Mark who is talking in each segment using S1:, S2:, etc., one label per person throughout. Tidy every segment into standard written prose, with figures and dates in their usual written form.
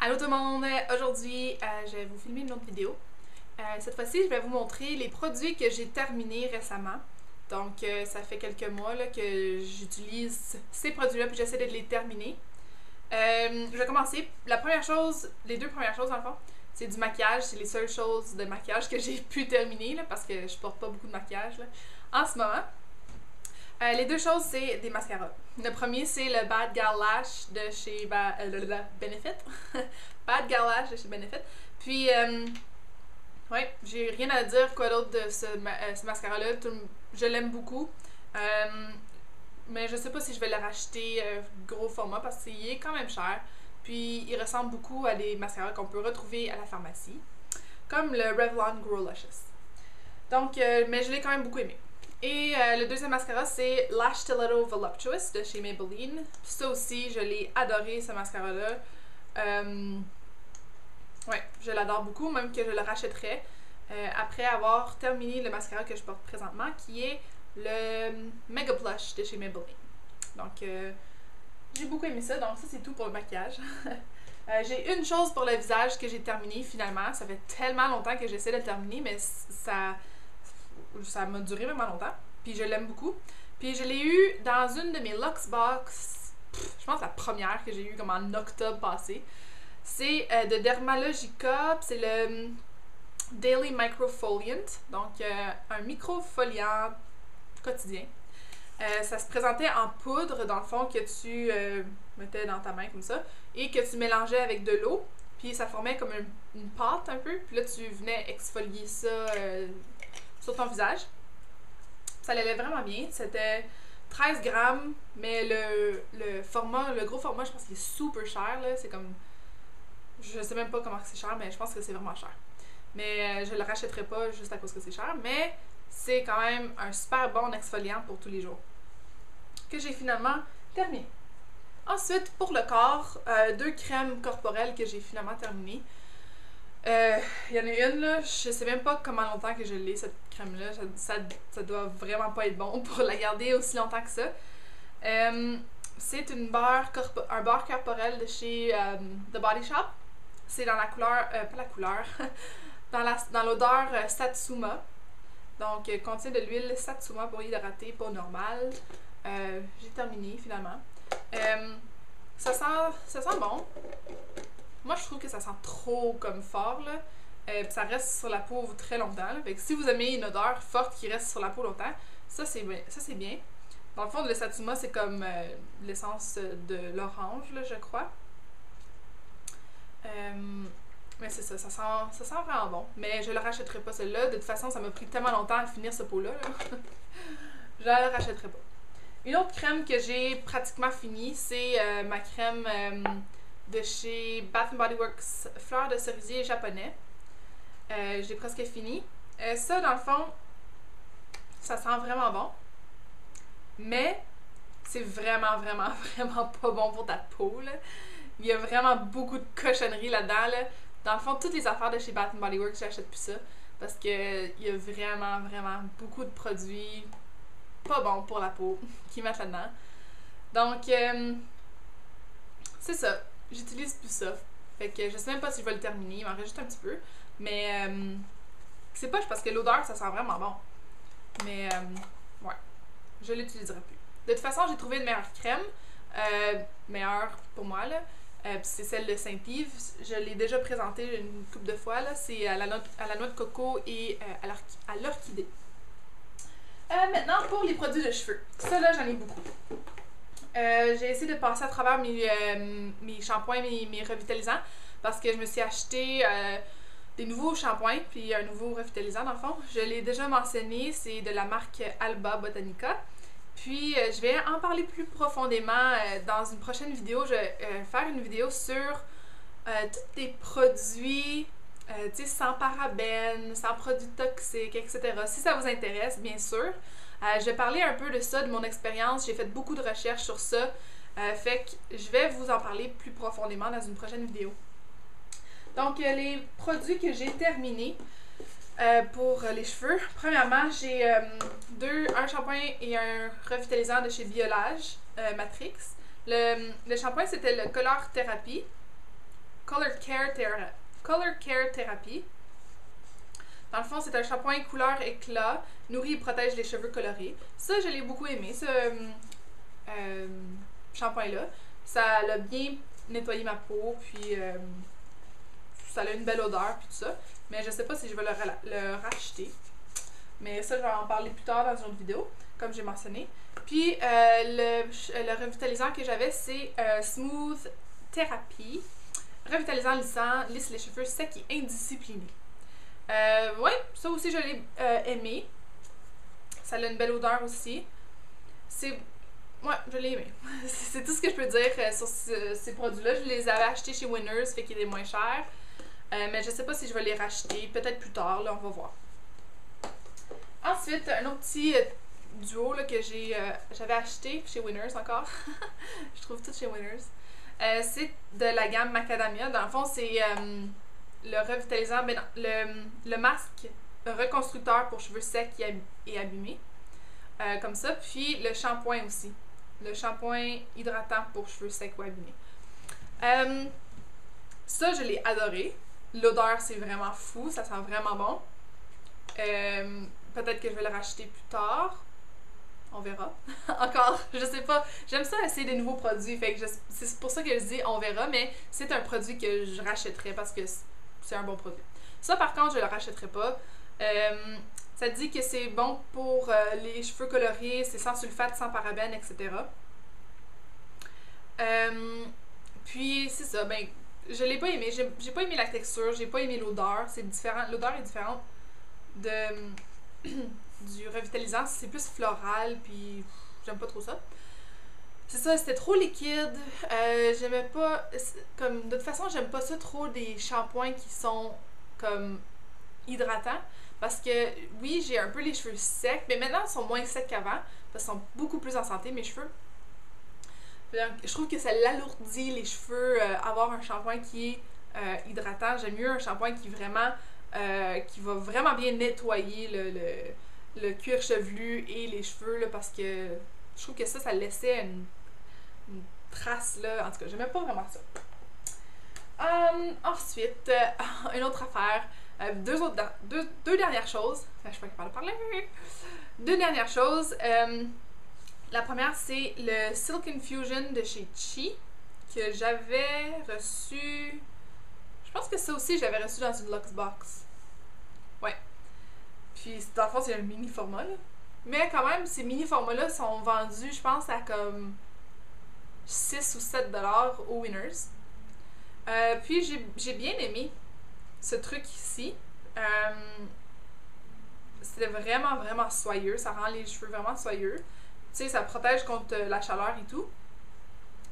S1: Allô tout le monde! Aujourd'hui, je vais vous filmer une autre vidéo. Cette fois-ci, je vais vous montrer les produits que j'ai terminés récemment. Donc, ça fait quelques mois là, que j'utilise ces produits-là puis j'essaie de les terminer. Je vais commencer. La première chose, les deux premières choses dans le fond, c'est du maquillage. C'est les seules choses de maquillage que j'ai pu terminer là, parce que je porte pas beaucoup de maquillage là, en ce moment. Les deux choses, c'est des mascaras. Le premier, c'est le Bad Gal Lash de chez Benefit. Bad Gal Lash de chez Benefit. Puis, ouais, j'ai rien à dire quoi d'autre de ce mascara-là. Je l'aime beaucoup. Mais je sais pas si je vais le racheter gros format parce qu'il est quand même cher. Puis, il ressemble beaucoup à des mascaras qu'on peut retrouver à la pharmacie. Comme le Revlon Grow Lashes. Donc, mais je l'ai quand même beaucoup aimé. Et le deuxième mascara, c'est Lash Stiletto Voluptuous de chez Maybelline. Ça aussi, je l'ai adoré, ce mascara-là. Ouais, je l'adore beaucoup, même que je le rachèterais après avoir terminé le mascara que je porte présentement, qui est le Mega Blush de chez Maybelline. Donc, j'ai beaucoup aimé ça. Donc, ça, c'est tout pour le maquillage. J'ai une chose pour le visage que j'ai terminé finalement. Ça fait tellement longtemps que j'essaie de le terminer, mais ça m'a duré vraiment longtemps. Puis je l'aime beaucoup. Puis je l'ai eu dans une de mes Luxbox, je pense la première que j'ai eue comme en octobre passé. C'est de Dermalogica, c'est le Daily Microfoliant. Donc un microfoliant quotidien. Ça se présentait en poudre dans le fond que tu mettais dans ta main comme ça et que tu mélangeais avec de l'eau. Puis ça formait comme une pâte un peu. Puis là tu venais exfolier ça sur ton visage. Ça allait vraiment bien. C'était 13 grammes, mais le format, le gros format, je pense qu'il est super cher. C'est comme. Je sais même pas comment c'est cher, mais je pense que c'est vraiment cher. Mais je le rachèterai pas juste à cause que c'est cher. Mais c'est quand même un super bon exfoliant pour tous les jours. Que j'ai finalement terminé. Ensuite, pour le corps, deux crèmes corporelles que j'ai finalement terminées. Il y en a une, là, je sais même pas comment longtemps que je l'ai, cette crème-là. Ça doit vraiment pas être bon pour la garder aussi longtemps que ça. C'est un beurre corporel de chez The Body Shop. C'est dans la couleur, pas la couleur, dans l'odeur Satsuma. Donc, contient de l'huile Satsuma pour hydrater, pas normal. J'ai terminé finalement. Ça sent bon. Moi, je trouve que ça sent trop comme fort, là. Ça reste sur la peau très longtemps. Là. Fait que si vous aimez une odeur forte qui reste sur la peau longtemps, ça c'est bien. Dans le fond, le Satsuma, c'est comme l'essence de l'orange, là, je crois. Mais c'est ça sent vraiment bon. Mais je le rachèterai pas, celle-là. De toute façon, ça m'a pris tellement longtemps à finir ce pot-là. Là. Je la rachèterai pas. Une autre crème que j'ai pratiquement finie, c'est ma crème de chez Bath & Body Works Fleur de cerisier japonais. J'ai presque fini. Ça, dans le fond, ça sent vraiment bon. Mais c'est vraiment pas bon pour ta peau. Là. Il y a vraiment beaucoup de cochonneries là-dedans. Là. Dans le fond, toutes les affaires de chez Bath & Body Works, j'achète plus ça. Parce que il y a vraiment beaucoup de produits pas bons pour la peau qui mettent là-dedans. Donc, c'est ça. J'utilise plus ça. Fait que je sais même pas si je vais le terminer. Il m'en reste juste un petit peu. Mais c'est pas parce que l'odeur, ça sent vraiment bon. Mais ouais. Je l'utiliserai plus. De toute façon, j'ai trouvé une meilleure crème. Meilleure pour moi, là. C'est celle de Saint-Yves. Je l'ai déjà présentée une couple de fois. Là. C'est à la noix de coco et à l'orchidée. Maintenant, pour les produits de cheveux. Ça, là, j'en ai beaucoup. J'ai essayé de passer à travers mes shampoings, mes revitalisants, parce que je me suis acheté des nouveaux shampoings, puis un nouveau revitalisant dans le fond. Je l'ai déjà mentionné, c'est de la marque Alba Botanica. Puis, je vais en parler plus profondément dans une prochaine vidéo. Je vais faire une vidéo sur tous les produits, tu sais, sans parabènes, sans produits toxiques, etc. Si ça vous intéresse, bien sûr. Je vais parler un peu de ça, de mon expérience. J'ai fait beaucoup de recherches sur ça. Fait que je vais vous en parler plus profondément dans une prochaine vidéo. Donc, les produits que j'ai terminés pour les cheveux. Premièrement, j'ai un shampoing et un revitalisant de chez Biolage Matrix. Le shampoing, c'était le Color Therapy. Color Care Therapy. Dans le fond, c'est un shampoing couleur éclat, nourrit et protège les cheveux colorés. Ça, je l'ai beaucoup aimé, ce shampoing-là. Ça a bien nettoyé ma peau, puis ça a une belle odeur, puis tout ça. Mais je sais pas si je vais le racheter. Mais ça, je vais en parler plus tard dans une autre vidéo, comme j'ai mentionné. Puis, le revitalisant que j'avais, c'est Smooth Therapy. Revitalisant lissant, lisse les cheveux secs et indisciplinés. Ouais, ça aussi, je l'ai aimé. Ça a une belle odeur aussi. Ouais, je l'ai aimé. C'est tout ce que je peux dire sur ces produits-là. Je les avais achetés chez Winners, fait qu'ils étaient moins chers. Mais je sais pas si je vais les racheter. Peut-être plus tard, là, on va voir. Ensuite, un autre petit duo là, que j'avais acheté chez Winners encore. Je trouve tout chez Winners. C'est de la gamme Macadamia. Dans le fond, c'est le revitalisant, ben non, le masque reconstructeur pour cheveux secs et abîmés. Comme ça. Puis le shampoing aussi. Le shampoing hydratant pour cheveux secs ou abîmés. Ça, je l'ai adoré. L'odeur, c'est vraiment fou. Ça sent vraiment bon. Peut-être que je vais le racheter plus tard. On verra. Encore, je sais pas. J'aime ça essayer des nouveaux produits. Fait que c'est pour ça que je dis on verra, mais c'est un produit que je rachèterai parce que c'est un bon produit. Ça, par contre, je le rachèterai pas. Ça dit que c'est bon pour les cheveux colorés, c'est sans sulfate, sans parabènes, etc. Puis, c'est ça. Ben, je l'ai pas aimé. J'ai pas aimé la texture, j'ai pas aimé l'odeur. C'est différent. L'odeur est différente du revitalisant. C'est plus floral, puis j'aime pas trop ça. C'est ça, c'était trop liquide. J'aimais pas. De toute façon, j'aime pas ça trop des shampoings qui sont comme hydratants. Parce que oui, j'ai un peu les cheveux secs, mais maintenant ils sont moins secs qu'avant. Parce qu'ils sont beaucoup plus en santé, mes cheveux. Je trouve que ça l'alourdit les cheveux, avoir un shampoing qui est hydratant. J'aime mieux un shampoing qui va vraiment bien nettoyer le cuir chevelu et les cheveux, là, parce que je trouve que ça laissait une trace, là. En tout cas, j'aimais pas vraiment ça. Ensuite, une autre affaire. Deux dernières choses. Je suis pas capable de parler. Deux dernières choses. La première, c'est le Silk Infusion de chez Chi, que j'avais reçu. Je pense que ça aussi, j'avais reçu dans une Luxbox. Ouais. Puis, dans le fond, c'est un mini format, là. Mais quand même, ces mini formats-là sont vendus, je pense, à comme 6 ou 7 $ au Winners. Puis, j'ai bien aimé ce truc ici. C'était vraiment, vraiment soyeux. Ça rend les cheveux vraiment soyeux. Tu sais, ça protège contre la chaleur et tout.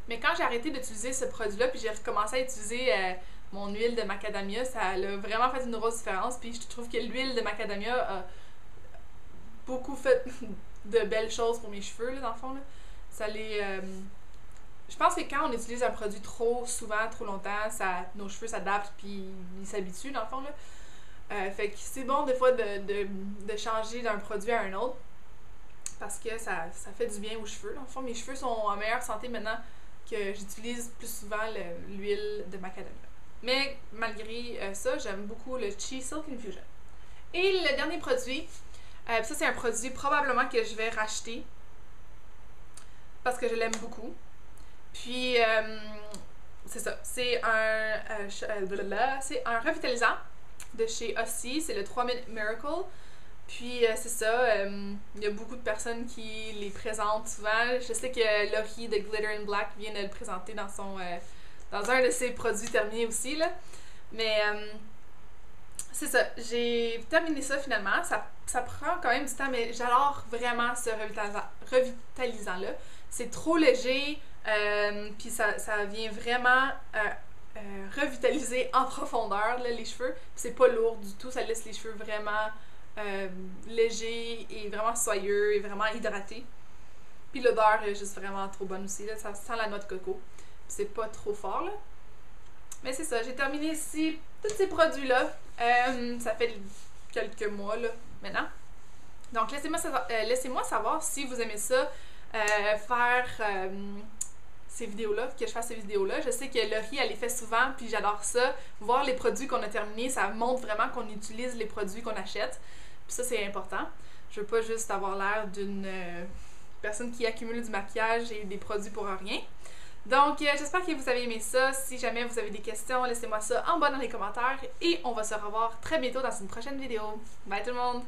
S1: Mais quand j'ai arrêté d'utiliser ce produit-là, puis j'ai recommencé à utiliser mon huile de macadamia, ça a vraiment fait une grosse différence. Puis je trouve que l'huile de macadamia a beaucoup fait de belles choses pour mes cheveux, là, dans le fond. Là. Ça les... je pense que quand on utilise un produit trop souvent, trop longtemps, nos cheveux s'adaptent puis ils s'habituent, dans le fond. Là. Fait que c'est bon des fois de changer d'un produit à un autre parce que ça fait du bien aux cheveux. Dans le fond, mes cheveux sont en meilleure santé maintenant que j'utilise plus souvent l'huile de macadamia. Mais malgré ça, j'aime beaucoup le Chi Silk Infusion. Et le dernier produit, ça c'est un produit probablement que je vais racheter parce que je l'aime beaucoup. Puis, c'est ça. C'est un revitalisant de chez Aussie. C'est le 3 Minute Miracle. Puis, c'est ça. Il y a beaucoup de personnes qui les présentent souvent. Je sais que Laurie de Glitter and Black vient de le présenter dans un de ses produits terminés aussi, là. Mais, c'est ça. J'ai terminé ça finalement. Ça prend quand même du temps, mais j'adore vraiment ce revitalisant-là. C'est trop léger. Puis ça vient vraiment revitaliser en profondeur là, les cheveux. Puis c'est pas lourd du tout, ça laisse les cheveux vraiment légers et vraiment soyeux et vraiment hydratés. Puis l'odeur est juste vraiment trop bonne aussi, là. Ça sent la noix de coco. Puis c'est pas trop fort, là. Mais c'est ça, j'ai terminé ici tous ces produits-là. Ça fait quelques mois là, maintenant. Donc laissez-moi savoir si vous aimez ça. Faire ces vidéos-là, que je fasse ces vidéos-là. Je sais que Laurie, elle les fait souvent, puis j'adore ça. Voir les produits qu'on a terminés, ça montre vraiment qu'on utilise les produits qu'on achète. Puis ça, c'est important. Je veux pas juste avoir l'air d'une personne qui accumule du maquillage et des produits pour rien. Donc, j'espère que vous avez aimé ça. Si jamais vous avez des questions, laissez-moi ça en bas dans les commentaires. Et on va se revoir très bientôt dans une prochaine vidéo. Bye tout le monde!